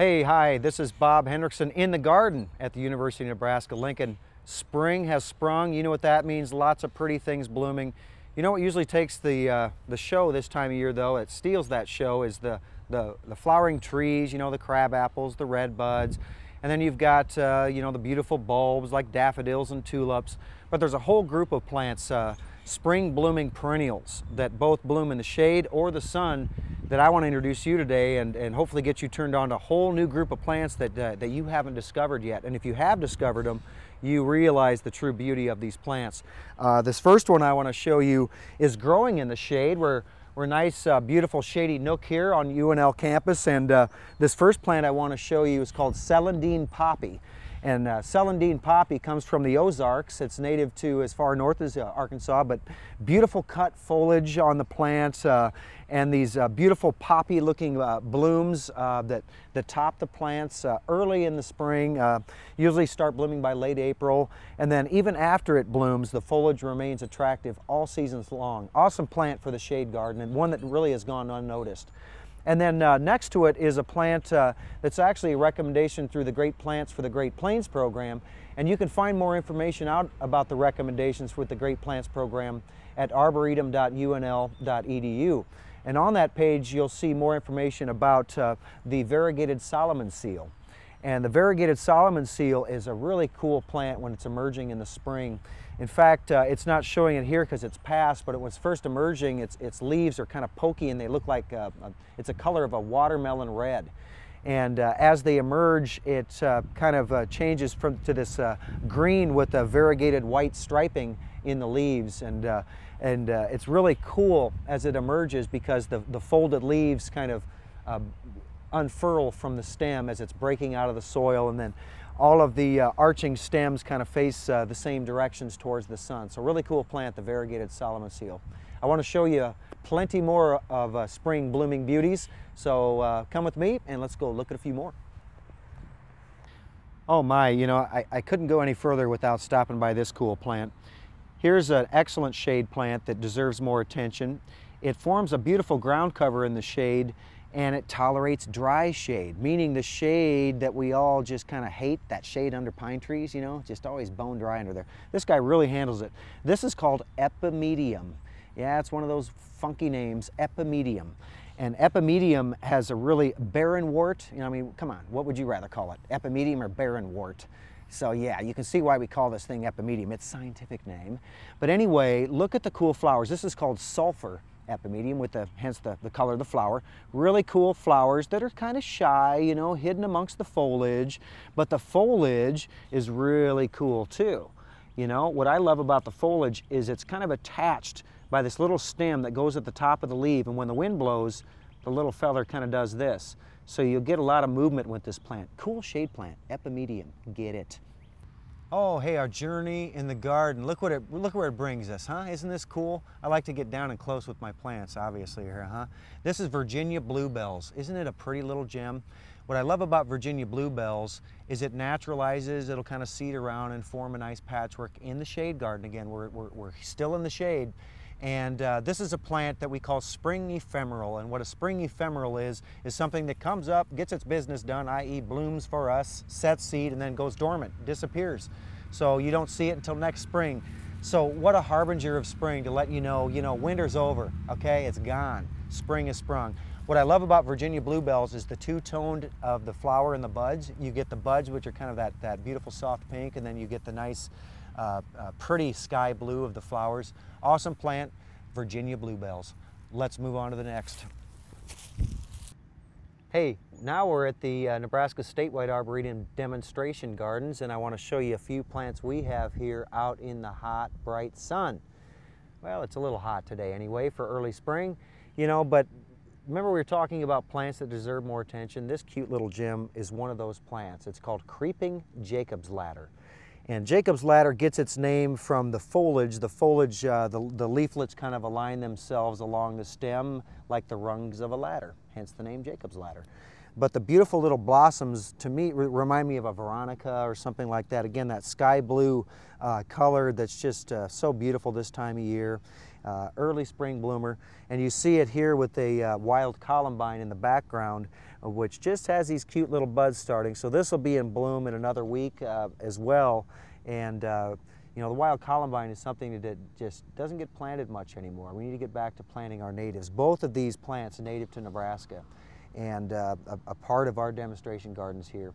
Hey, hi, this is Bob Henrickson in the garden at the University of Nebraska-Lincoln. Spring has sprung. You know what that means, lots of pretty things blooming. You know what usually takes the show this time of year, though, it steals that show, is the flowering trees, you know, the crab apples, the red buds, and then you've got, you know, the beautiful bulbs like daffodils and tulips. But there's a whole group of plants, spring blooming perennials that both bloom in the shade or the sun, that I want to introduce you today and hopefully get you turned on to a whole new group of plants that you haven't discovered yet. And if you have discovered them, you realize the true beauty of these plants. This first one I want to show you is growing in the shade. We're a nice, beautiful shady nook here on UNL campus, and this first plant I want to show you is called celandine poppy. And celandine poppy comes from the Ozarks. It's native to as far north as Arkansas, but beautiful cut foliage on the plants and these beautiful poppy looking blooms that top the plants early in the spring, usually start blooming by late April, and then even after it blooms, the foliage remains attractive all seasons long. Awesome plant for the shade garden, and one that really has gone unnoticed. And then next to it is a plant that's actually a recommendation through the Great Plants for the Great Plains program. And you can find more information out about the recommendations with the Great Plants program at arboretum.unl.edu. And on that page, you'll see more information about the variegated Solomon seal. And the variegated Solomon seal is a really cool plant when it's emerging in the spring. In fact, it's not showing it here because it's past, but it was first emerging. Its leaves are kind of pokey and they look like it's a color of a watermelon red. And as they emerge, it kind of changes to this green with a variegated white striping in the leaves. And it's really cool as it emerges because the folded leaves kind of unfurl from the stem as it's breaking out of the soil, and then all of the arching stems kind of face the same directions towards the sun. So really cool plant, the variegated Solomon seal. I want to show you plenty more of spring blooming beauties, so come with me and let's go look at a few more. Oh my, you know, I couldn't go any further without stopping by this cool plant. Here's an excellent shade plant that deserves more attention. It forms a beautiful ground cover in the shade, and it tolerates dry shade, meaning the shade that we all just kind of hate, that shade under pine trees, you know, just always bone dry under there. This guy really handles it. This is called epimedium. Yeah, it's one of those funky names, epimedium. And epimedium has a really barren wart. You know, I mean, come on, what would you rather call it? Epimedium or barren wart? So yeah, you can see why we call this thing epimedium. It's a scientific name. But anyway, look at the cool flowers. This is called sulfur epimedium, with hence the color of the flower. Really cool flowers that are kind of shy, you know, hidden amongst the foliage, but the foliage is really cool too. You know, what I love about the foliage is it's kind of attached by this little stem that goes at the top of the leaf, and when the wind blows, the little feller kind of does this. So you'll get a lot of movement with this plant. Cool shade plant, epimedium, get it. Oh, hey, our journey in the garden. Look where it brings us, huh? Isn't this cool? I like to get down and close with my plants, obviously, here, huh? This is Virginia bluebells. Isn't it a pretty little gem? What I love about Virginia bluebells is it naturalizes. It'll kind of seed around and form a nice patchwork in the shade garden. Again, we're still in the shade. And this is a plant that we call spring ephemeral. And what a spring ephemeral is something that comes up, gets its business done, i.e. blooms for us, sets seed, and then goes dormant, disappears. So you don't see it until next spring. So what a harbinger of spring to let you know, winter's over, okay? It's gone. Spring has sprung. What I love about Virginia bluebells is the two-toned of the flower and the buds. You get the buds, which are kind of that beautiful soft pink, and then you get the nice pretty sky blue of the flowers. Awesome plant, Virginia bluebells. Let's move on to the next. Hey, now we're at the Nebraska Statewide Arboretum demonstration gardens, and I want to show you a few plants we have here out in the hot, bright sun. Well, it's a little hot today anyway for early spring, you know, but remember we were talking about plants that deserve more attention. This cute little gem is one of those plants. It's called creeping Jacob's ladder. And Jacob's ladder gets its name from the foliage. The foliage, the leaflets kind of align themselves along the stem like the rungs of a ladder, hence the name Jacob's ladder. But the beautiful little blossoms, to me, remind me of a Veronica or something like that. Again, that sky blue color that's just so beautiful this time of year. Early spring bloomer. And you see it here with a wild columbine in the background. which just has these cute little buds starting. So this will be in bloom in another week as well. And you know, the wild columbine is something that just doesn't get planted much anymore. We need to get back to planting our natives. Both of these plants are native to Nebraska and a part of our demonstration gardens here.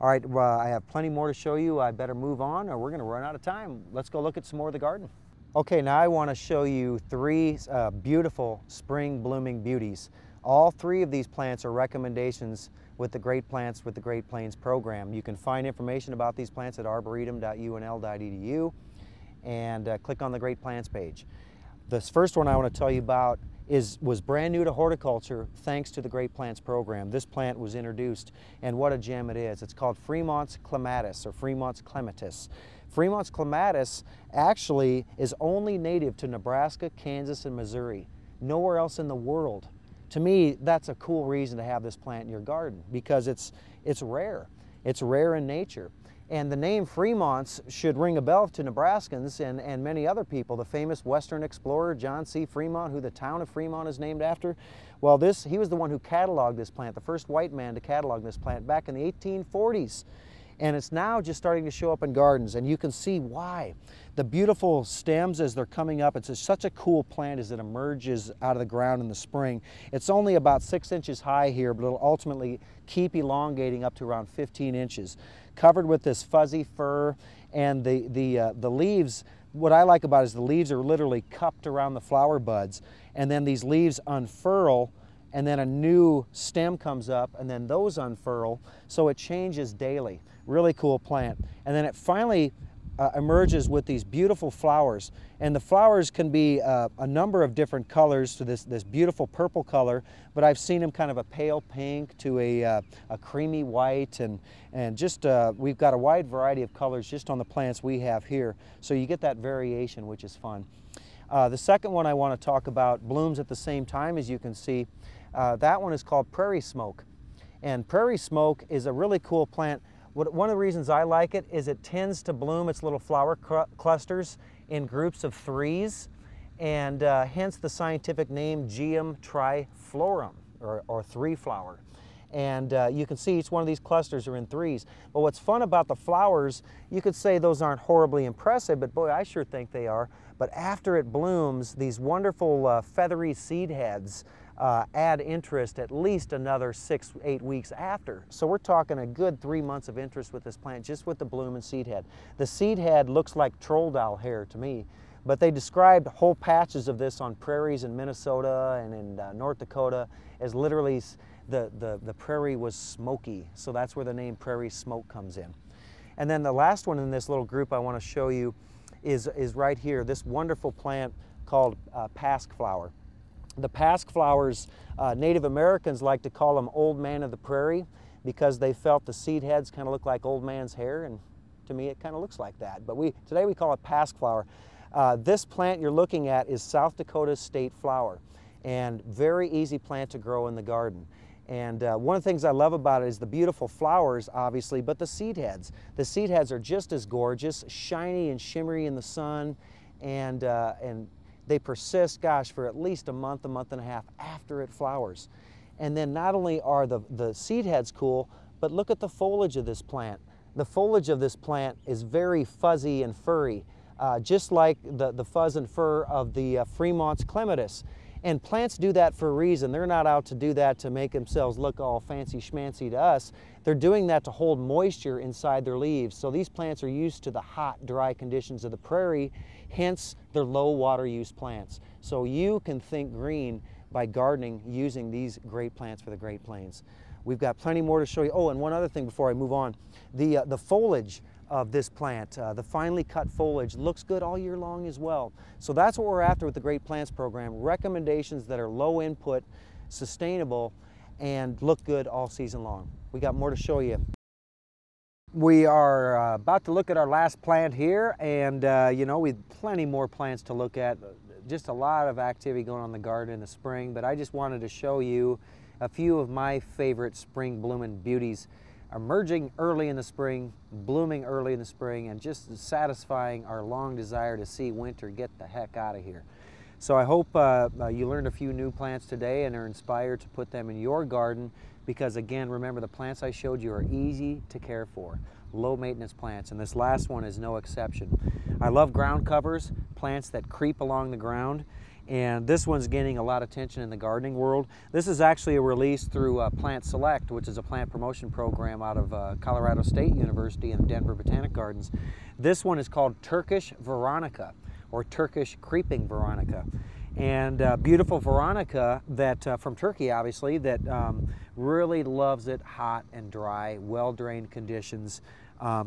All right, I have plenty more to show you. I better move on or we're going to run out of time. Let's go look at some more of the garden. Okay, now I want to show you three beautiful spring blooming beauties. All three of these plants are recommendations with the Great Plants with the Great Plains program. You can find information about these plants at arboretum.unl.edu and click on the Great Plants page. This first one I want to tell you about was brand new to horticulture thanks to the Great Plants program. This plant was introduced and what a gem it is. It's called Fremont's clematis or Fremont's clematis. Fremont's clematis actually is only native to Nebraska, Kansas, and Missouri. Nowhere else in the world. To me, that's a cool reason to have this plant in your garden because it's rare. It's rare in nature. And the name Fremont's should ring a bell to Nebraskans and many other people. The famous Western explorer, John C. Fremont, who the town of Fremont is named after. Well, he was the one who cataloged this plant, the first white man to catalog this plant back in the 1840s. And it's now just starting to show up in gardens, and you can see why. The beautiful stems as they're coming up, it's such a cool plant as it emerges out of the ground in the spring. It's only about 6 inches high here, but it'll ultimately keep elongating up to around 15 inches. Covered with this fuzzy fur, and the leaves, what I like about it is the leaves are literally cupped around the flower buds, and then these leaves unfurl, and then a new stem comes up, and then those unfurl, so it changes daily. Really cool plant. And then it finally emerges with these beautiful flowers, and the flowers can be a number of different colors to this beautiful purple color, but I've seen them kind of a pale pink to a creamy white, and just we've got a wide variety of colors just on the plants we have here, so you get that variation, which is fun. The second one I want to talk about blooms at the same time, as you can see. That one is called prairie smoke, and prairie smoke is a really cool plant. One of the reasons I like it is it tends to bloom its little flower clusters in groups of threes, and hence the scientific name Geum triflorum, or three flower. And you can see each one of these clusters are in threes. But what's fun about the flowers, you could say those aren't horribly impressive, but boy, I sure think they are. But after it blooms, these wonderful feathery seed heads add interest at least another 6-8 weeks after. So we're talking a good 3 months of interest with this plant just with the bloom and seed head. The seed head looks like troll doll hair to me, but they described whole patches of this on prairies in Minnesota and in North Dakota as literally the prairie was smoky, so that's where the name prairie smoke comes in. And then the last one in this little group I want to show you is right here, this wonderful plant called pasque flower. The pasque flowers, Native Americans like to call them old man of the prairie because they felt the seed heads kind of look like old man's hair, and to me it kind of looks like that. But today we call it pasque flower. This plant you're looking at is South Dakota's state flower, and very easy plant to grow in the garden. And one of the things I love about it is the beautiful flowers, obviously, but the seed heads. The seed heads are just as gorgeous, shiny and shimmery in the sun, and they persist, gosh, for at least a month and a half after it flowers. And then not only are the seed heads cool, but look at the foliage of this plant. The foliage of this plant is very fuzzy and furry, just like the fuzz and fur of the Fremont's clematis. And plants do that for a reason. They're not out to do that to make themselves look all fancy schmancy to us. They're doing that to hold moisture inside their leaves. So these plants are used to the hot, dry conditions of the prairie, hence they're low water use plants. So you can think green by gardening using these great plants for the Great Plains. We've got plenty more to show you. Oh, and one other thing before I move on. The foliage of this plant, the finely cut foliage, looks good all year long as well. So that's what we're after with the Great Plants program, recommendations that are low input, sustainable, and look good all season long. We got more to show you. We are about to look at our last plant here, and you know, we've plenty more plants to look at. Just a lot of activity going on in the garden in the spring, but I just wanted to show you a few of my favorite spring blooming beauties, emerging early in the spring, blooming early in the spring, and just satisfying our long desire to see winter get the heck out of here. So I hope you learned a few new plants today and are inspired to put them in your garden, because again, remember, the plants I showed you are easy to care for, low maintenance plants, and this last one is no exception. I love ground covers, plants that creep along the ground, and this one's gaining a lot of attention in the gardening world. This is actually a release through Plant Select, which is a plant promotion program out of Colorado State University and Denver Botanic Gardens. This one is called Turkish Veronica, or Turkish Creeping Veronica. And beautiful Veronica that from Turkey, obviously, that really loves it hot and dry, well-drained conditions.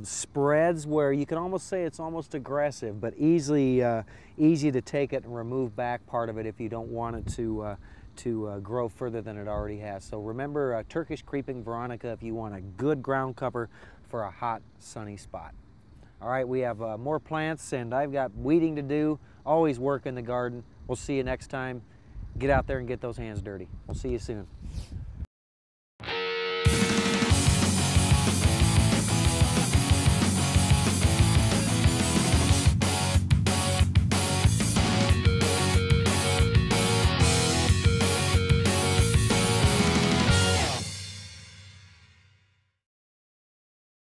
Spreads where you can almost say it's almost aggressive, but easy to take it and remove back part of it if you don't want it to grow further than it already has. So remember, Turkish Creeping Veronica if you want a good ground cover for a hot, sunny spot. All right, we have more plants, and I've got weeding to do. Always work in the garden. We'll see you next time. Get out there and get those hands dirty. We'll see you soon.